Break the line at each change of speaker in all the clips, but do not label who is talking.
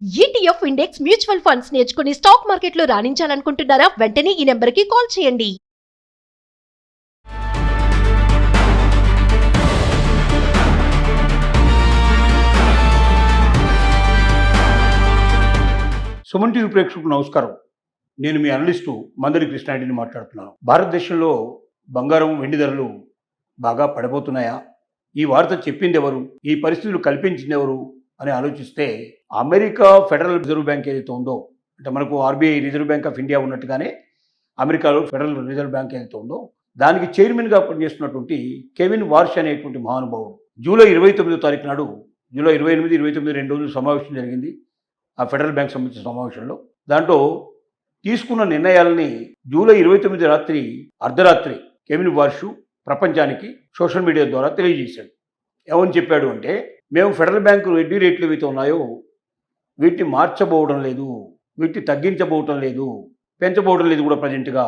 ETF index mutual funds నేర్చుకుని stock మార్కెట్లో రాణించాలనుకుంటున్నారా? వెంటనే ఈ నెంబర్కి కాల్ చేయండి.
సుమన్ టీవీ ప్రేక్షకులకు నమస్కారం. నేను మీ అనలిస్టు మందరి కృష్ణారెడ్డిని మాట్లాడుతున్నాను. భారతదేశంలో బంగారం, వెండి ధరలు బాగా పడిపోతున్నాయా? ఈ వార్త చెప్పింది ఎవరు? ఈ పరిస్థితులు కల్పించింది ఎవరు అని ఆలోచిస్తే అమెరికా ఫెడరల్ రిజర్వ్ బ్యాంక్ ఏదైతే ఉందో, అంటే మనకు RBI reserve bank of India ఉన్నట్టుగానే అమెరికాలో ఫెడరల్ రిజర్వ్ బ్యాంక్ ఏదైతే ఉందో దానికి చైర్మన్గా పనిచేస్తున్నటువంటి కెవిన్ వార్ష్ అనేటువంటి మహానుభావుడు జూలై 29వ తారీఖు నాడు, జూలై 28, 29 2 రోజులు సమావేశం జరిగింది ఆ ఫెడరల్ బ్యాంక్ సంబంధించిన సమావేశంలో. దాంట్లో తీసుకున్న నిర్ణయాలని జూలై 29 రాత్రి అర్ధరాత్రి కెవిన్ వార్ష్ ప్రపంచానికి సోషల్ మీడియా ద్వారా తెలియజేశాడు. ఏమని చెప్పాడు అంటే, మేము ఫెడరల్ బ్యాంకు వడ్డీ రేట్లు ఏవైతే ఉన్నాయో వీటిని మార్చబోవడం లేదు, వీటిని తగ్గించబోవటం లేదు, పెంచబోవడం లేదు కూడా, ప్రజెంట్గా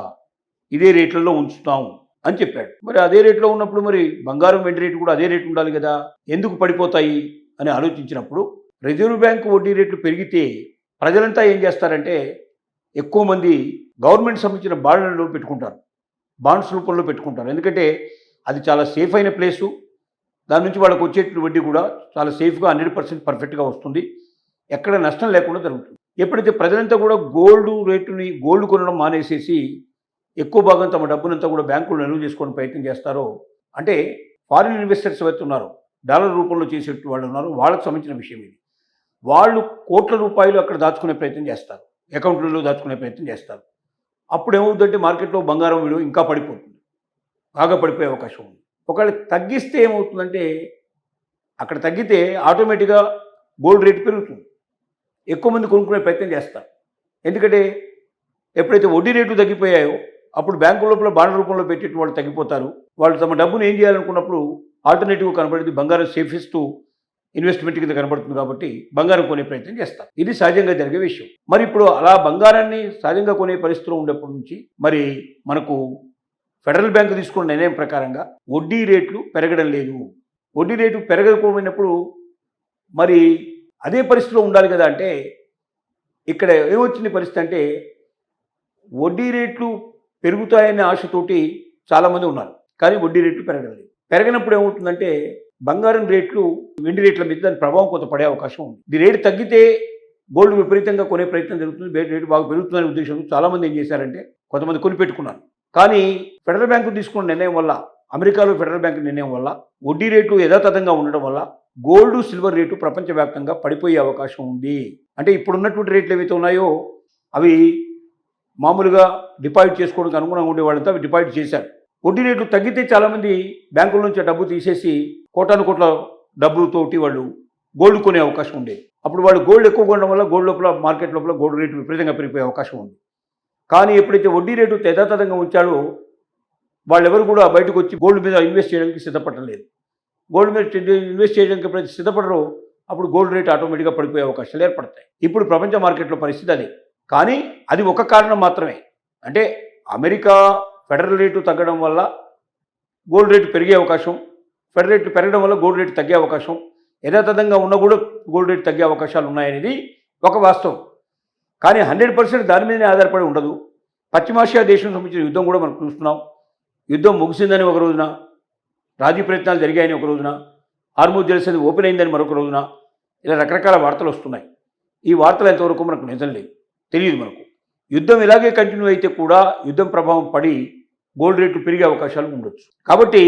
ఇదే రేట్లలో ఉంచుతాం అని చెప్పాడు. మరి అదే రేట్లో ఉన్నప్పుడు మరి బంగారం, వెండి రేటు కూడా అదే రేటు ఉండాలి కదా, ఎందుకు పడిపోతాయి అని ఆలోచించినప్పుడు రిజర్వ్ బ్యాంకు వడ్డీ రేట్లు పెరిగితే ప్రజలంతా ఏం చేస్తారంటే ఎక్కువ మంది గవర్నమెంట్ సంబంధించిన బాండ్లలో పెట్టుకుంటారు, బాండ్స్ రూపంలో పెట్టుకుంటారు. ఎందుకంటే అది చాలా సేఫ్ అయిన ప్లేసు, దాని నుంచి వాళ్ళకు వచ్చే వడ్డీ కూడా చాలా సేఫ్గా 100% పర్ఫెక్ట్గా వస్తుంది, ఎక్కడ నష్టం లేకుండా జరుగుతుంది. ఎప్పుడైతే ప్రజలంతా కూడా గోల్డ్ కొనడం మానేసేసి ఎక్కువ భాగం తమ డబ్బునంతా కూడా బ్యాంకులు నిల్వ చేసుకోవడం ప్రయత్నం చేస్తారో, అంటే ఫారిన్ ఇన్వెస్టర్స్ ఎవరైతే ఉన్నారో, డాలర్ రూపంలో చేసేట్టు వాళ్ళు ఉన్నారో, వాళ్ళకు సంబంధించిన విషయం ఇది. వాళ్ళు కోట్ల రూపాయలు అక్కడ దాచుకునే ప్రయత్నం చేస్తారు, అకౌంట్లలో దాచుకునే ప్రయత్నం చేస్తారు. అప్పుడు ఏమవుతుందంటే మార్కెట్లో బంగారం విలువ ఇంకా పడిపోతుంది, బాగా పడిపోయే అవకాశం ఉంది. ఒకవేళ తగ్గిస్తే ఏమవుతుందంటే, అక్కడ తగ్గితే ఆటోమేటిక్గా గోల్డ్ రేట్ పెరుగుతుంది, ఎక్కువ మంది కొనుక్కునే ప్రయత్నం చేస్తారు. ఎందుకంటే ఎప్పుడైతే వడ్డీ రేట్లు తగ్గిపోయాయో అప్పుడు బ్యాంకు లోపల బాండ్ రూపంలో పెట్టేటి వాళ్ళు తగ్గిపోతారు. వాళ్ళు తమ డబ్బును ఏం చేయాలనుకున్నప్పుడు ఆల్టర్నేటివ్ కనబడింది, బంగారం సేఫెస్ట్ ఇన్వెస్ట్మెంట్ కింద కనబడుతుంది కాబట్టి బంగారం కొనే ప్రయత్నం చేస్తారు. ఇది సహజంగా జరిగే విషయం. మరి ఇప్పుడు అలా బంగారాన్ని సహజంగా కొనే పరిస్థితిలో ఉండేప్పటి నుంచి మరి మనకు ఫెడరల్ బ్యాంకు తీసుకున్న నిర్ణయం ప్రకారంగా వడ్డీ రేట్లు పెరగడం లేదు. వడ్డీ రేటు పెరగకపోయినప్పుడు మరి అదే పరిస్థితిలో ఉండాలి కదా. అంటే ఇక్కడ ఏమొచ్చింది పరిస్థితి అంటే, వడ్డీ రేట్లు పెరుగుతాయనే ఆశతోటి చాలామంది ఉన్నారు, కానీ వడ్డీ రేట్లు పెరగడం లేదు. పెరగనప్పుడు ఏమవుతుందంటే బంగారం రేట్లు, వెండి రేట్ల మీద దాని ప్రభావం కొంత పడే అవకాశం ఉంది. ఇది రేటు తగ్గితే గోల్డ్ విపరీతంగా కొనే ప్రయత్నం జరుగుతుంది, రేటు బాగా పెరుగుతుందనే ఉద్దేశంతో చాలామంది ఏం చేశారంటే కొంతమంది కొనిపెట్టుకున్నారు. కానీ ఫెడరల్ బ్యాంకు తీసుకున్న నిర్ణయం వల్ల, అమెరికాలో ఫెడరల్ బ్యాంకు నిర్ణయం వల్ల వడ్డీ రేటు యథాతథంగా ఉండడం వల్ల గోల్డ్, సిల్వర్ రేటు ప్రపంచవ్యాప్తంగా పడిపోయే అవకాశం ఉంది. అంటే ఇప్పుడున్నటువంటి రేట్లు ఏవైతే ఉన్నాయో అవి మామూలుగా డిపాజిట్ చేసుకోవడానికి అనుగుణంగా ఉండే వాళ్ళంతా అవి డిపాజిట్ చేశారు. వడ్డీ రేట్లు తగ్గితే చాలామంది బ్యాంకుల నుంచి డబ్బు తీసేసి కోట్ల డబ్బులతోటి వాళ్ళు గోల్డ్ కొనే అవకాశం ఉండేది. అప్పుడు వాళ్ళు గోల్డ్ ఎక్కువ కొనడం వల్ల గోల్డ్ లోపల, మార్కెట్ లోపల గోల్డ్ రేటు విపరీతంగా పెరిగిపోయే అవకాశం ఉంది. కానీ ఎప్పుడైతే వడ్డీ రేటు యథాతథంగా ఉంచాడో వాళ్ళెవరు కూడా బయటకు వచ్చి గోల్డ్ మీద ఇన్వెస్ట్ చేయడానికి సిద్ధపడలేదు. గోల్డ్ మీద ఇన్వెస్ట్ చేయడానికి ఎప్పుడైతే సిద్ధపడరో అప్పుడు గోల్డ్ రేట్ ఆటోమేటిక్గా పడిపోయే అవకాశాలు ఏర్పడతాయి. ఇప్పుడు ప్రపంచ మార్కెట్లో పరిస్థితి అదే. కానీ అది ఒక కారణం మాత్రమే. అంటే అమెరికా ఫెడరల్ రేటు తగ్గడం వల్ల గోల్డ్ రేటు పెరిగే అవకాశం, ఫెడరల్ రేటు పెరగడం వల్ల గోల్డ్ రేటు తగ్గే అవకాశం, యథాతథంగా ఉన్న కూడా గోల్డ్ రేటు తగ్గే అవకాశాలు ఉన్నాయనేది ఒక వాస్తవం. కానీ 100% దాని మీదనే ఆధారపడి ఉండదు. పశ్చిమాసియా దేశం సంబంధించిన యుద్ధం కూడా మనం చూస్తున్నాం. యుద్ధం ముగిసిందని ఒక రోజున, రాజీ ప్రయత్నాలు జరిగాయని ఒక రోజున, హార్మూజ్ జలసంధి ఓపెన్ అయిందని మరొక రోజున, ఇలా రకరకాల వార్తలు వస్తున్నాయి. ఈ వార్తలు ఎంతవరకు మనకు నిజం లేదు, తెలియదు మనకు. యుద్ధం ఇలాగే కంటిన్యూ అయితే కూడా యుద్ధం ప్రభావం పడి గోల్డ్ రేట్లు పెరిగే అవకాశాలు ఉండొచ్చు. కాబట్టి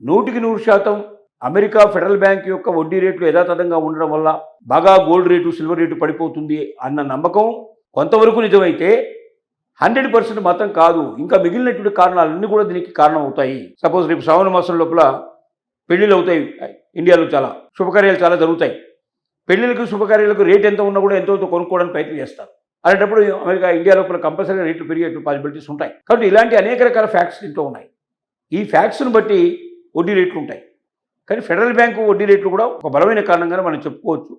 100% అమెరికా ఫెడరల్ బ్యాంక్ యొక్క వడ్డీ రేట్లు యథాతథంగా ఉండడం వల్ల బాగా గోల్డ్ రేటు, సిల్వర్ రేటు పడిపోతుంది అన్న నమ్మకం కొంతవరకు నిజమైతే 100% మాత్రం కాదు. ఇంకా మిగిలినటువంటి కారణాలన్నీ కూడా దీనికి కారణం అవుతాయి. సపోజ్ రేపు శ్రావణ మాసం లోపల పెళ్లిళ్ళు అవుతాయి, ఇండియాలో చాలా శుభకార్యాలు చాలా జరుగుతాయి. పెళ్లిళ్ళకు, శుభకార్యాలకు రేట్ ఎంత ఉన్నా కూడా ఎంతో కొనుక్కోవడానికి ప్రయత్నం చేస్తారు. అలాంటప్పుడు ఇండియా లోపల కంపల్సరీగా రేట్లు పెరిగే పాసిబిలిటీస్ ఉంటాయి. కాబట్టి ఇలాంటి అనేక రకాల ఫ్యాక్ట్స్ దీంట్లో ఉన్నాయి. ఈ ఫ్యాక్ట్స్ను బట్టి వడ్డీ రేట్లు ఉంటాయి. కానీ ఫెడరల్ బ్యాంకు వడ్డీ రేట్లు కూడా ఒక బలమైన కారణంగానే మనం చెప్పుకోవచ్చు.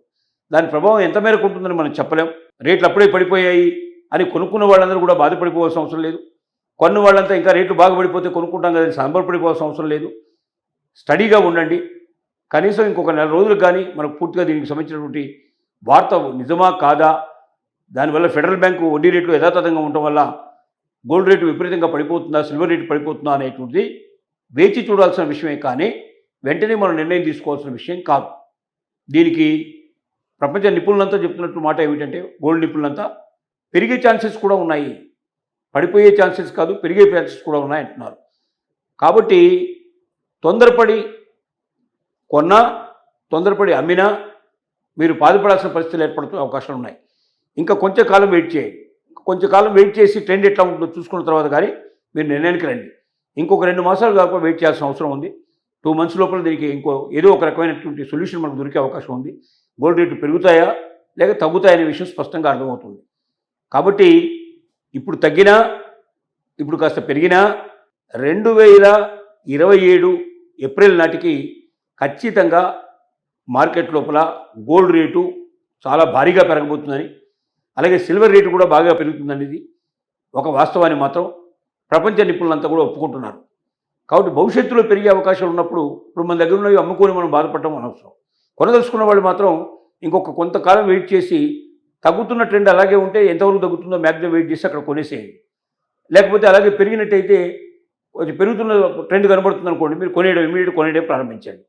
దాని ప్రభావం ఎంత మేరకు ఉంటుందని మనం చెప్పలేం. రేట్లు అప్పుడే పడిపోయాయి అని కొనుక్కున్న వాళ్ళందరూ కూడా బాధపడిపోవాల్సిన అవసరం లేదు. కొన్న వాళ్ళంతా ఇంకా రేట్లు బాగా పడిపోతే కొనుక్కుంటాం కదా సంబరపడిపోవాల్సిన అవసరం లేదు. స్టడీగా ఉండండి. కనీసం ఇంకొక 4 రోజులకు కానీ మనకు పూర్తిగా దీనికి సంబంధించినటువంటి వార్త నిజమా కాదా, దానివల్ల ఫెడరల్ బ్యాంకు వడ్డీ రేట్లు యథాతథంగా ఉండటం వల్ల గోల్డ్ రేటు విపరీతంగా పడిపోతుందా, సిల్వర్ రేటు పడిపోతుందా అనేటువంటిది వేచి చూడాల్సిన విషయమే కానీ వెంటనే మనం నిర్ణయం తీసుకోవాల్సిన విషయం కాదు. దీనికి ప్రపంచ నిపుణులంతా చెప్తున్నట్టు మాట ఏమిటంటే, గోల్డ్ నిపుణులంతా పెరిగే ఛాన్సెస్ కూడా ఉన్నాయి, పడిపోయే ఛాన్సెస్ కాదు పెరిగే ఛాన్సెస్ కూడా ఉన్నాయి అంటున్నారు. కాబట్టి తొందరపడి కొన్నా తొందరపడి అమ్మినా మీరు బాధపడాల్సిన పరిస్థితులు ఏర్పడుతున్న అవకాశాలు ఉన్నాయి. ఇంకా కొంచెం కాలం వెయిట్ చేయండి. కొంచెం కాలం వెయిట్ చేసి ట్రెండ్ ఎట్లా ఉంటుందో చూసుకున్న తర్వాత కానీ మీరు నిర్ణయానికి రండి. ఇంకొక 2 మాసాలు కాకుండా వెయిట్ చేయాల్సిన అవసరం ఉంది. 2 months లోపల దీనికి ఏదో ఒక రకమైనటువంటి సొల్యూషన్ మనకు దొరికే అవకాశం ఉంది. గోల్డ్ రేట్లు పెరుగుతాయా లేక తగ్గుతాయనే విషయం స్పష్టంగా అర్థమవుతుంది. కాబట్టి ఇప్పుడు తగ్గినా ఇప్పుడు కాస్త పెరిగినా 2027 ఏప్రిల్ నాటికి ఖచ్చితంగా మార్కెట్ లోపల గోల్డ్ రేటు చాలా భారీగా పెరగబోతుందని, అలాగే సిల్వర్ రేటు కూడా బాగా పెరుగుతుందనేది ఒక వాస్తవాన్ని మాత్రం ప్రపంచ నిపుణులంతా కూడా ఒప్పుకుంటున్నారు. కాబట్టి భవిష్యత్తులో పెరిగే అవకాశాలు ఉన్నప్పుడు ఇప్పుడు మన దగ్గర ఉన్నవి అమ్ముకొని మనం బాధపడటం అనవసరం. కొనదలుచుకున్న వాళ్ళు మాత్రం ఇంకొక కొంతకాలం వెయిట్ చేసి తగ్గుతున్న ట్రెండ్ అలాగే ఉంటే ఎంతవరకు తగ్గుతుందో మ్యాక్సిమం వెయిట్ చేసి అక్కడ కొనేసేయండి. లేకపోతే అలాగే పెరిగినట్టయితే కొంచెం పెరుగుతున్న ట్రెండ్ కనబడుతుంది అనుకోండి, మీరు ఇమీడియట్ కొనేయడం ప్రారంభించండి.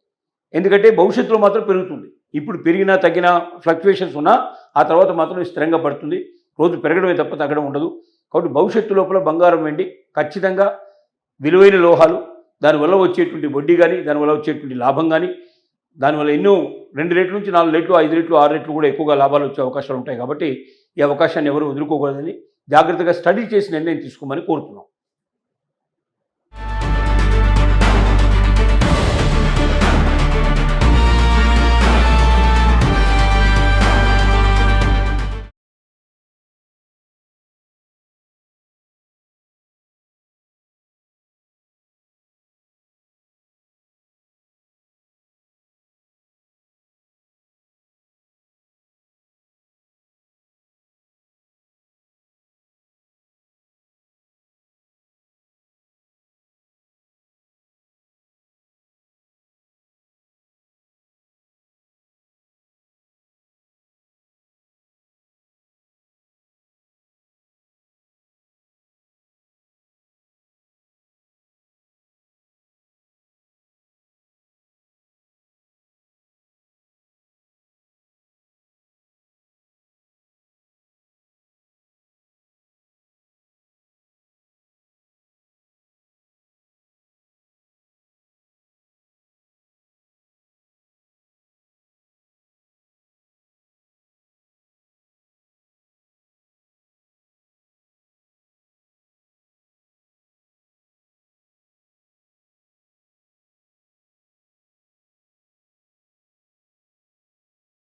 ఎందుకంటే భవిష్యత్తులో మాత్రం పెరుగుతుంది. ఇప్పుడు పెరిగినా తగ్గినా ఫ్లక్చుయేషన్స్ ఉన్నా ఆ తర్వాత మాత్రం స్థిరంగా పడుతుంది. రోజు పెరగడమే తప్ప తగ్గడం ఉండదు. కాబట్టి భవిష్యత్తు లోపల బంగారం, వెండి ఖచ్చితంగా విలువైన లోహాలు, దానివల్ల వచ్చేటువంటి వడ్డీ కానీ, దానివల్ల వచ్చేటువంటి లాభం కానీ, దానివల్ల ఎన్నో 2 రెట్ల నుంచి 4 రెట్లు, 5 రెట్లు, 6 రెట్లు కూడా ఎక్కువగా లాభాలు వచ్చే అవకాశాలు ఉంటాయి. కాబట్టి ఈ అవకాశాన్ని ఎవరు వదులుకోకూడదని జాగ్రత్తగా స్టడీ చేసి నిర్ణయం తీసుకోమని కోరుతున్నాం.